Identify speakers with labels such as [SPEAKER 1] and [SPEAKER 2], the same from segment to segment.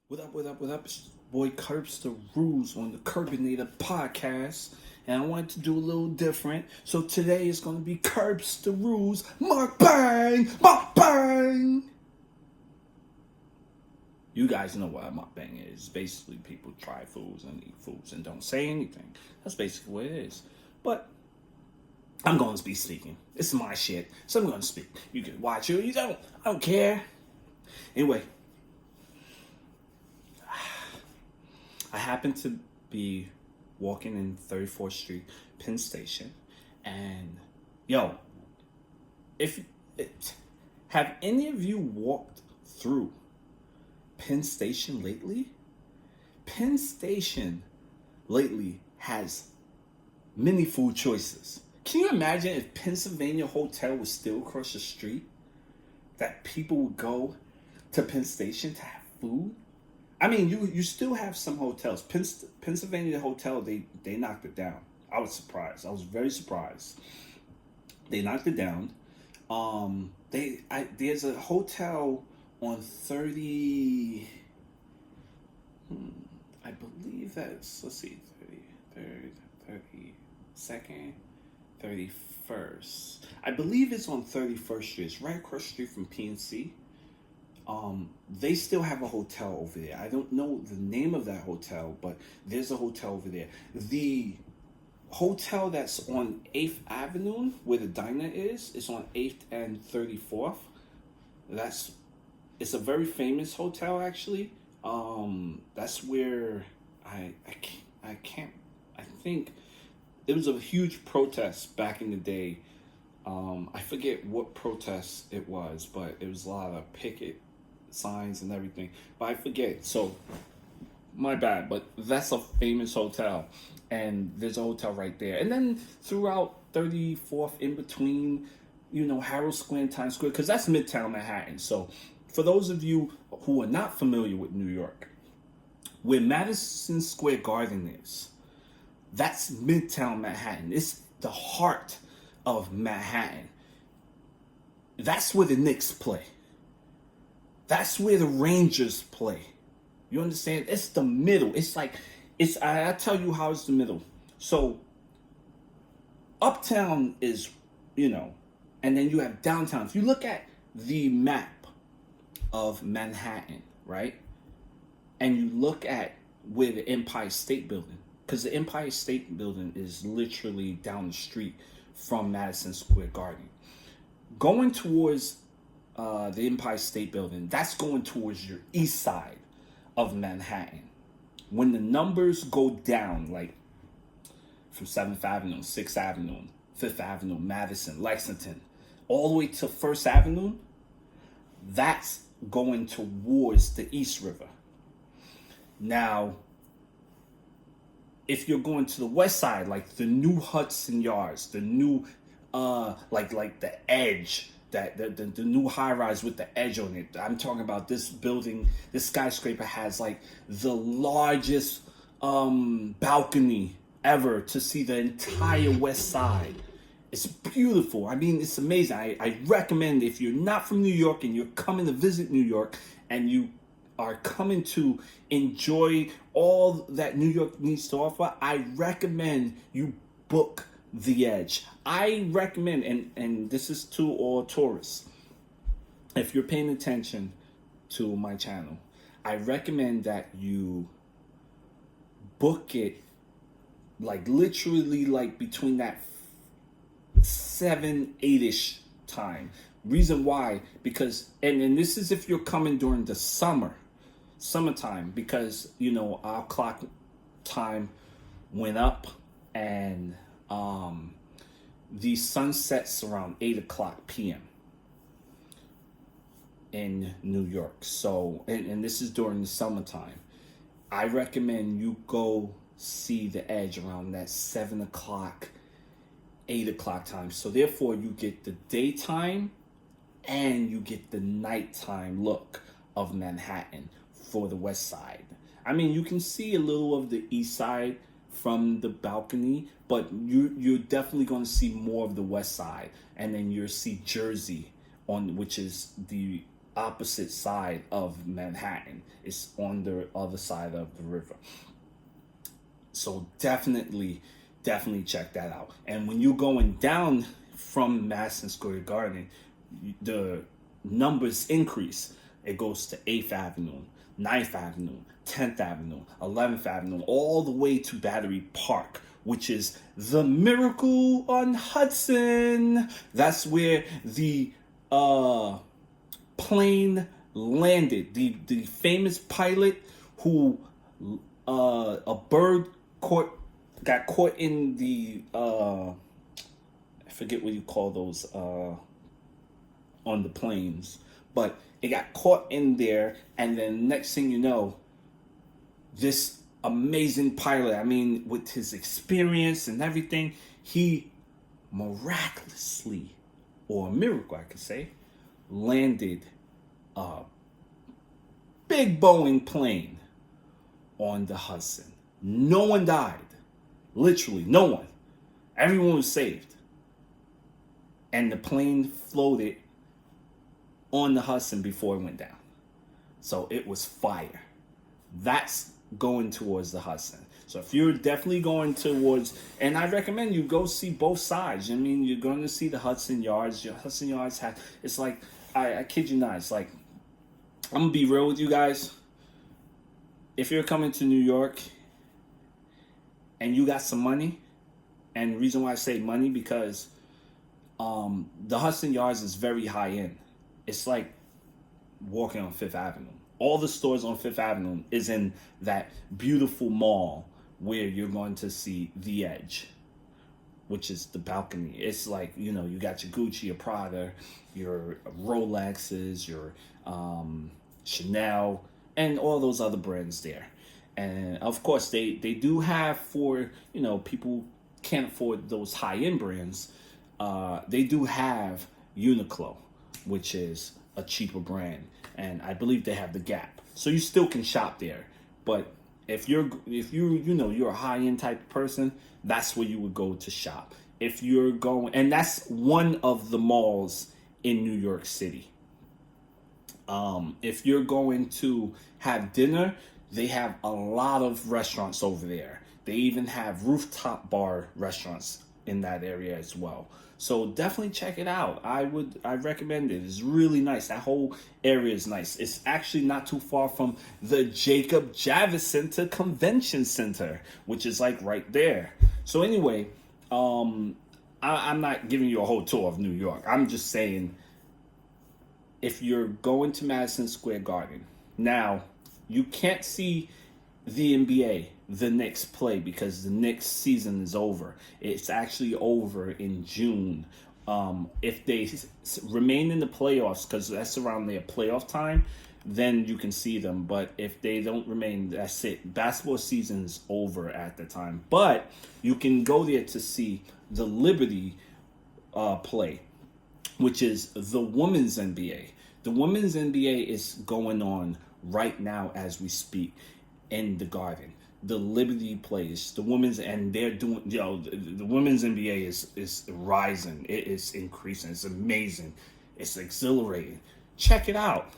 [SPEAKER 1] What up, what up, what up? It's your boy Kerbsta Rules on the Kerbinator podcast. And I wanted to do a little different. So today is going to be Kerbsta Rules Mukbang! Mukbang! You guys know what a mukbang is. Basically, people try foods and eat foods and don't say anything. That's basically what it is. But I'm going to be speaking. It's my shit. So I'm going to speak. You can watch it or you don't. I don't care. Anyway, I happen to be walking in 34th Street, Penn Station, and yo, if it, have any of you walked through Penn Station lately? Penn Station lately has many food choices. Can you imagine if Pennsylvania Hotel was still across the street? That people would go to Penn Station to have food? I mean, you still have some hotels. Pennsylvania Hotel, they knocked it down. I was surprised. I was very surprised. They knocked it down. There's a hotel on 30. I believe that's, let's see, 33rd, 32nd, 31st. I believe it's on 31st Street. It's right across the street from PNC. They still have a hotel over there. I don't know the name of that hotel, but there's a hotel over there. The hotel that's on 8th Avenue, where the diner is on 8th and 34th. It's a very famous hotel, actually. That's where I think it was a huge protest back in the day. I forget what protest it was, but it was a lot of picket signs and everything. But I forget. So, my bad. But that's a famous hotel. And there's a hotel right there. And then throughout 34th, in between, Harold Square and Times Square, because that's Midtown Manhattan. So, for those of you who are not familiar with New York, where Madison Square Garden is, that's Midtown Manhattan. It's the heart of Manhattan. That's where the Knicks play. That's where the Rangers play. You understand? It's the middle. I tell you how it's the middle. So uptown is, and then you have downtown. If you look at the map of Manhattan, right? And you look at where the Empire State Building, because the Empire State Building is literally down the street from Madison Square Garden. Going towards the Empire State Building, that's going towards your east side of Manhattan. When the numbers go down, like from 7th Avenue, 6th Avenue, 5th Avenue, Madison, Lexington, all the way to 1st Avenue, that's going towards the East River. Now, if you're going to the west side, like the new Hudson Yards, the new like the edge, that the new high rise with the edge on it. I'm talking about this building, this skyscraper has like the largest balcony ever to see the entire west side. It's beautiful. I mean, it's amazing. I recommend, if you're not from New York and you're coming to visit New York and you are coming to enjoy all that New York needs to offer, I recommend you book the Edge. I recommend, and this is to all tourists, if you're paying attention to my channel, I recommend that you book it like literally like between that 7-8ish time. Reason why, because and this is if you're coming during the summertime, because our clock time went up, and the sun sets around 8 o'clock p.m. in New York. So and this is during the summertime. I recommend you go see the Edge around that 7 o'clock, 8 o'clock time. So therefore you get the daytime and you get the nighttime look of Manhattan for the west side. I mean, you can see a little of the east side from the balcony, but you're definitely going to see more of the west side. And then you'll see Jersey, which is the opposite side of Manhattan. It's on the other side of the river. So definitely check that out. And when you're going down from Madison Square Garden, the numbers increase. It goes to 8th Avenue, 9th Avenue, 10th Avenue, 11th Avenue, all the way to Battery Park, which is the Miracle on Hudson. That's where the plane landed. The famous pilot who a bird got caught in the I forget what you call those on the planes, but it got caught in there, and then next thing you know, this amazing pilot, I mean, with his experience and everything, he miraculously, or a miracle I could say, landed a big Boeing plane on the Hudson. No one died. Literally, no one. Everyone was saved. And the plane floated on the Hudson before it went down. So it was fire. That's going towards the Hudson. So if you're definitely going towards, and I recommend you go see both sides. I mean, you're going to see the Hudson Yards. Your Hudson Yards have, it's like, I kid you not, it's like, I'm going to be real with you guys. If you're coming to New York and you got some money, and the reason why I say money, because the Hudson Yards is very high end. It's like walking on Fifth Avenue. All the stores on Fifth Avenue is in that beautiful mall where you're going to see The Edge, which is the balcony. It's like, you know, you got your Gucci, your Prada, your Rolexes, your Chanel, and all those other brands there. And of course, they do have, for, you know, people can't afford those high-end brands, they do have Uniqlo, which is a cheaper brand, and I believe they have the Gap. So you still can shop there. But if you're a high-end type of person, that's where you would go to shop. If you're going, and that's one of the malls in New York City. If you're going to have dinner, they have a lot of restaurants over there. They even have rooftop bar restaurants in that area as well. So definitely check it out. I recommend it. It's really nice. That whole area is nice. It's actually not too far from the Jacob Javits Center Convention Center, which is like right there. So anyway, I'm not giving you a whole tour of New York. I'm just saying, if you're going to Madison Square Garden, now you can't see the NBA, the Knicks play, because the Knicks season is over. It's actually over in June. If they remain in the playoffs, because that's around their playoff time, then you can see them. But if they don't remain, that's it. Basketball season is over at the time. But you can go there to see the Liberty play, which is the women's NBA. The women's NBA is going on right now as we speak in the Garden. The Liberty plays the women's, and they're doing, the women's NBA is rising. It is increasing. It's amazing. It's exhilarating. Check it out.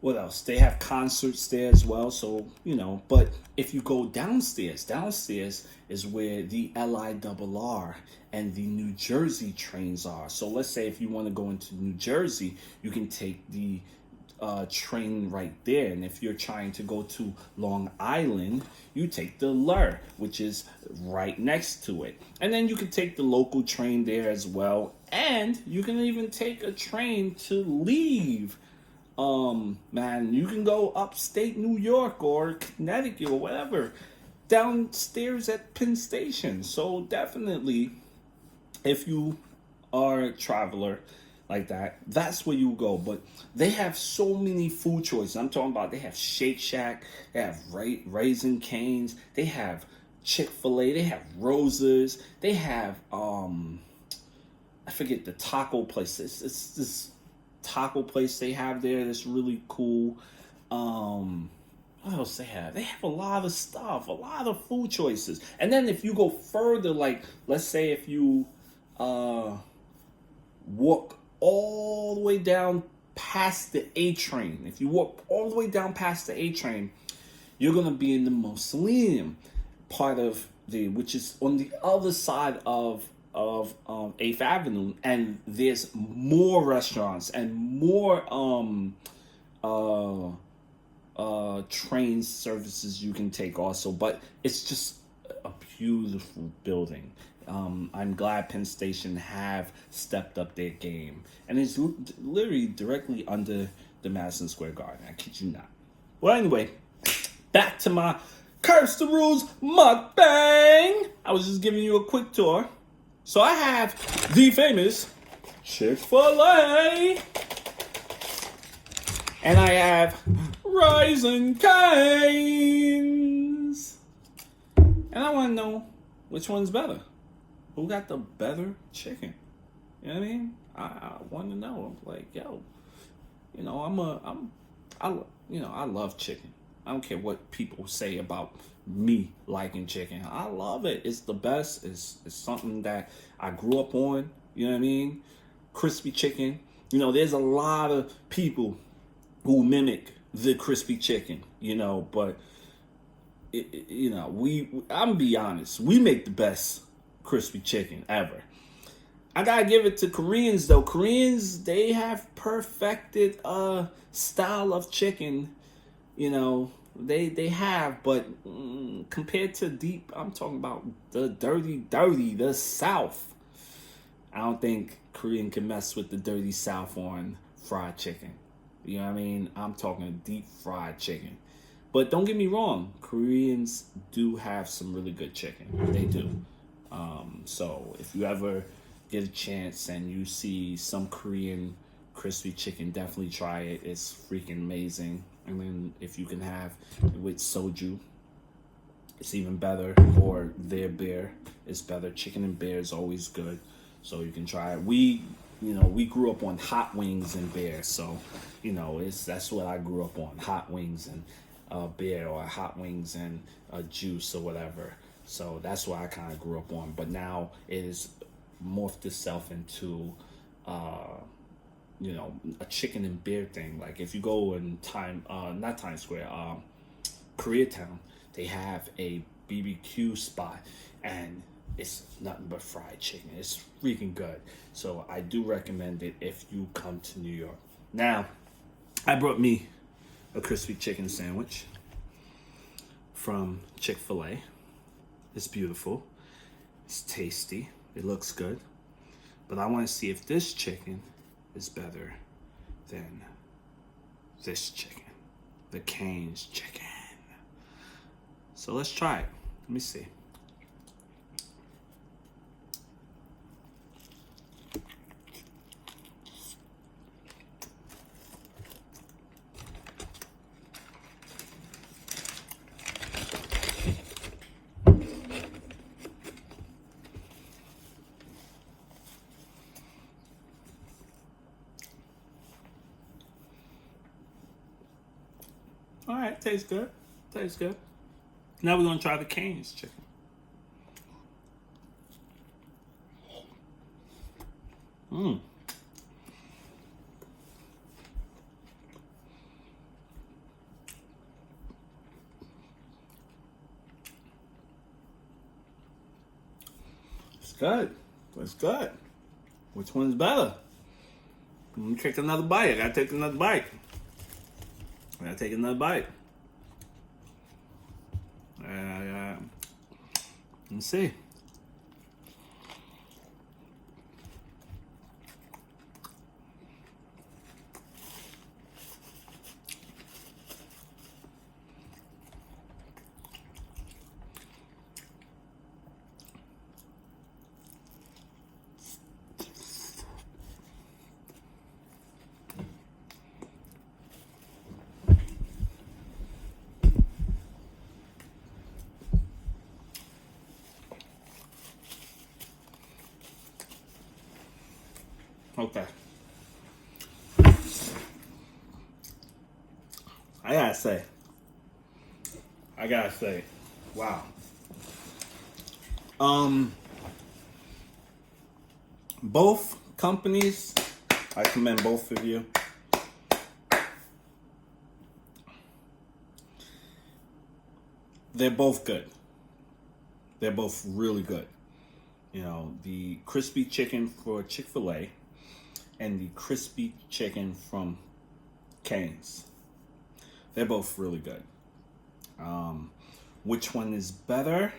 [SPEAKER 1] What else? They have concerts there as well. So, but if you go downstairs is where the LIRR and the New Jersey trains are. So let's say if you want to go into New Jersey, you can take the train right there. And if you're trying to go to Long Island, you take the LIRR, which is right next to it. And then you can take the local train there as well. And you can even take a train to leave. Man, you can go upstate New York or Connecticut or whatever, downstairs at Penn Station. So definitely, if you are a traveler like that, that's where you go. But they have so many food choices. I'm talking about, they have Shake Shack, they have Raisin Canes, they have Chick-fil-A, they have Rosa's, they have I forget the taco place. It's this taco place they have there that's really cool. What else they have? They have a lot of stuff, a lot of food choices. And then if you go further, like let's say if you walk all the way down past the A train, if you walk all the way down past the A train, you're gonna be in the mausoleum part of which is on the other side of 8th Avenue, and there's more restaurants and more train services you can take also. But it's just a beautiful building. I'm glad Penn Station have stepped up their game, and it's literally directly under the Madison Square Garden. I kid you not. Well, anyway, back to my Curse the Rules mukbang. I was just giving you a quick tour. So I have the famous Chick-fil-A, and I have Rising Cane's, and I want to know which one's better. Who got the better chicken? You know what I mean? I want to know. Like, yo, you know, I love chicken. I don't care what people say about me liking chicken. I love it. It's the best. It's something that I grew up on. You know what I mean? Crispy chicken. You know, there's a lot of people who mimic the crispy chicken. You know, but I'm gonna be honest. We make the best crispy chicken ever. I gotta give it to Koreans though. Koreans, they have perfected a style of chicken. You know, they have, but compared to I'm talking about the dirty, the South. I don't think Korean can mess with the dirty South on fried chicken. You know what I mean? I'm talking deep fried chicken. But don't get me wrong, Koreans do have some really good chicken. They do. So if you ever get a chance and you see some Korean crispy chicken, definitely try it. It's freaking amazing. And then if you can have it with soju, it's even better. Or their beer is better. Chicken and beer is always good, so you can try it. We grew up on hot wings and beer, so that's what I grew up on: hot wings and beer, or hot wings and juice or whatever. So that's what I kind of grew up on. But now it has morphed itself into a chicken and beer thing. Like if you go in not Times Square, Koreatown, they have a BBQ spot, and it's nothing but fried chicken. It's freaking good. So I do recommend it if you come to New York. Now, I brought me a crispy chicken sandwich from Chick-fil-A. It's beautiful. It's tasty. It looks good. But I want to see if this chicken is better than this chicken, the Cane's chicken. So let's try it. Let me see. All right, tastes good. Tastes good. Now we're gonna try the Cane's chicken. It's good. It's good. Which one's better? Let me take another bite. I gotta take another bite. Let's see. Okay. I gotta say, wow. Both companies I commend both of you. They're both good. They're both really good. You know, the crispy chicken for Chick-fil-A and the crispy chicken from Cane's. They're both really good. Which one is better?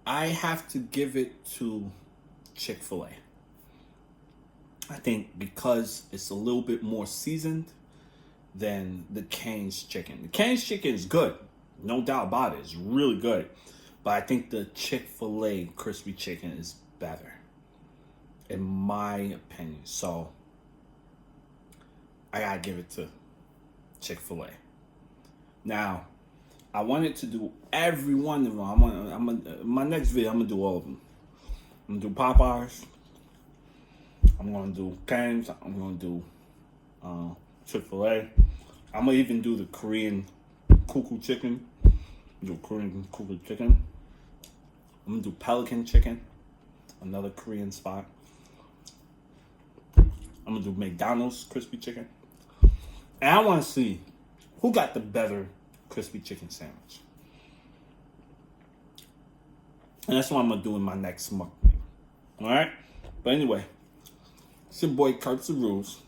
[SPEAKER 1] I have to give it to Chick-fil-A. I think because it's a little bit more seasoned than the Cane's chicken. The Cane's chicken is good, no doubt about it. It's really good. But I think the Chick-fil-A crispy chicken is better, in my opinion. So I gotta give it to Chick-fil-A. Now, I wanted to do every one of them. My next video, I'm gonna do all of them. I'm gonna do Popeyes. I'm gonna do Cane's. I'm gonna do Chick-fil-A. I'm gonna even do the Korean cuckoo chicken. Do Korean cuckoo chicken. I'm gonna do Pelican chicken, another Korean spot. I'm gonna do McDonald's crispy chicken. And I wanna see who got the better crispy chicken sandwich. And that's what I'm gonna do in my next mukbang. Alright? But anyway, it's your boy Kerbsta Rules.